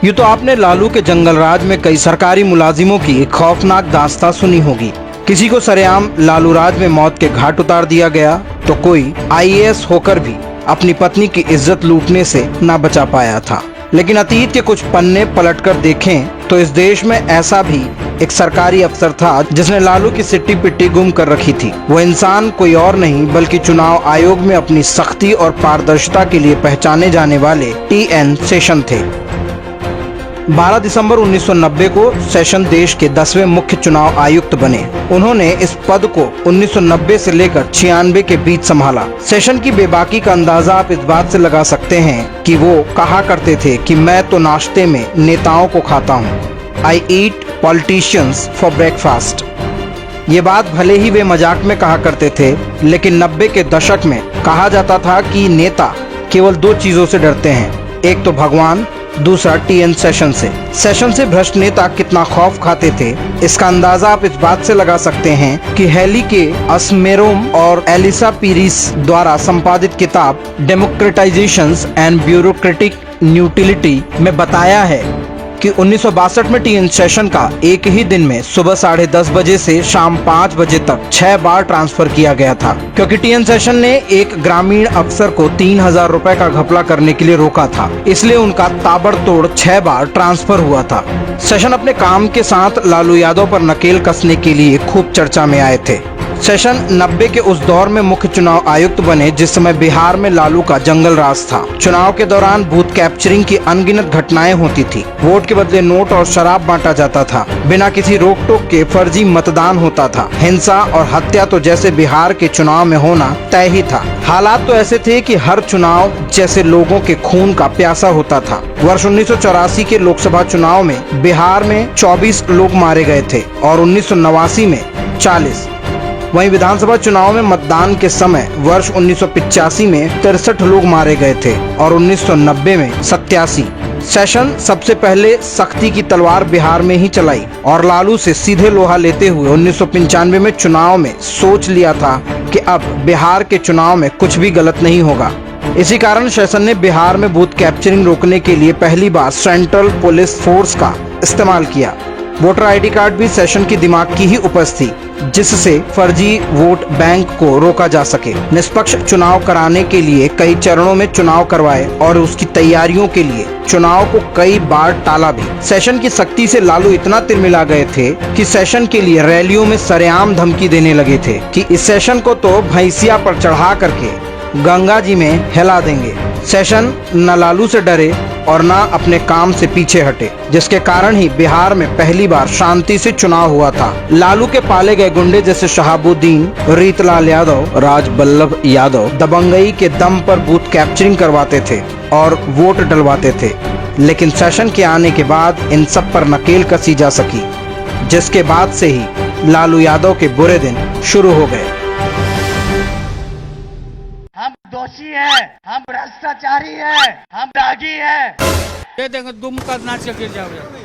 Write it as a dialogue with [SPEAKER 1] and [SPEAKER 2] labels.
[SPEAKER 1] यूँ तो आपने लालू के जंगल राज में कई सरकारी मुलाजिमों की एक खौफनाक दास्तां सुनी होगी। किसी को सरेआम लालू राज में मौत के घाट उतार दिया गया तो कोई आईएएस होकर भी अपनी पत्नी की इज्जत लूटने से न बचा पाया था। लेकिन अतीत के कुछ पन्ने पलटकर देखें तो इस देश में ऐसा भी एक सरकारी अफसर था जिसने लालू की सिट्टी पिट्टी गुम कर रखी थी। वो इंसान कोई और नहीं बल्कि चुनाव आयोग में अपनी सख्ती और पारदर्शिता के लिए पहचाने जाने वाले टीएन शेषन थे। 12 दिसंबर 1990 को शेषन देश के 10वें मुख्य चुनाव आयुक्त बने। उन्होंने इस पद को 1990 से लेकर 96 के बीच संभाला। शेषन की बेबाकी का अंदाजा आप इस बात से लगा सकते हैं कि वो कहा करते थे कि मैं तो नाश्ते में नेताओं को खाता हूँ। आई ईट पॉलिटिशियंस फॉर ब्रेकफास्ट। ये बात भले ही वे मजाक में कहा करते थे, लेकिन 90 के दशक में कहा जाता था कि नेता केवल दो चीजों से डरते हैं, एक तो भगवान, दूसरा टीएन शेषन से। शेषन से भ्रष्ट नेता कितना खौफ खाते थे इसका अंदाजा आप इस बात से लगा सकते हैं कि हेली के अस्मेरोम और एलिसा पीरिस द्वारा संपादित किताब डेमोक्रेटाइजेशन एंड ब्यूरोक्रेटिक न्यूटिलिटी में बताया है कि 1962 में टीएन शेषन का एक ही दिन में सुबह 10:30 बजे से शाम 5 बजे तक 6 बार ट्रांसफर किया गया था, क्योंकि टीएन शेषन ने एक ग्रामीण अफसर को 3000 रुपए का घपला करने के लिए रोका था। इसलिए उनका ताबड़तोड़ 6 बार ट्रांसफर हुआ था। शेषन अपने काम के साथ लालू यादव पर नकेल कसने के लिए खूब चर्चा में आए थे। शेषन 90 के उस दौर में मुख्य चुनाव आयुक्त बने जिस समय बिहार में लालू का जंगल राज था। चुनाव के दौरान बूथ कैप्चरिंग की अनगिनत घटनाएं होती थी। वोट के बदले नोट और शराब बांटा जाता था। बिना किसी रोक टोक के फर्जी मतदान होता था। हिंसा और हत्या तो जैसे बिहार के चुनाव में होना तय ही था। हालात तो ऐसे थे कि हर चुनाव जैसे लोगों के खून का प्यासा होता था। वर्ष 1984 के लोकसभा चुनाव में बिहार में 24 लोग मारे गए थे और 1989 में 40। वहीं विधानसभा चुनाव में मतदान के समय वर्ष 1985 में 63 लोग मारे गए थे और 1990 में 87। शेषन सबसे पहले सख्ती की तलवार बिहार में ही चलाई और लालू से सीधे लोहा लेते हुए 1995 में चुनाव में सोच लिया था कि अब बिहार के चुनाव में कुछ भी गलत नहीं होगा। इसी कारण शेषन ने बिहार में बूथ कैप्चरिंग रोकने के लिए पहली बार सेंट्रल पुलिस फोर्स का इस्तेमाल किया। वोटर आईडी कार्ड भी शेषन की दिमाग की ही उपज थी, जिससे फर्जी वोट बैंक को रोका जा सके। निष्पक्ष चुनाव कराने के लिए कई चरणों में चुनाव करवाए और उसकी तैयारियों के लिए चुनाव को कई बार टाला भी। शेषन की सख्ती से लालू इतना तिरमिला गए थे कि शेषन के लिए रैलियों में सरेआम धमकी देने लगे थे कि इस शेषन को तो भैंसिया पर चढ़ा करके गंगा जी में हिला देंगे। शेषन न लालू से डरे और न अपने काम से पीछे हटे, जिसके कारण ही बिहार में पहली बार शांति से चुनाव हुआ था। लालू के पाले गए गुंडे जैसे शहाबुद्दीन, रीतलाल यादव, राजबल्लभ यादव दबंगई के दम पर बूथ कैप्चरिंग करवाते थे और वोट डलवाते थे, लेकिन शेषन के आने के बाद इन सब पर नकेल कसी जा सकी, जिसके बाद से ही लालू यादव के बुरे दिन शुरू हो गए।
[SPEAKER 2] हम दोषी हैं, हम भ्रष्टाचारी हैं, हम दागी हैं।
[SPEAKER 3] ये देखो दुम का नाच गिर जाओगे।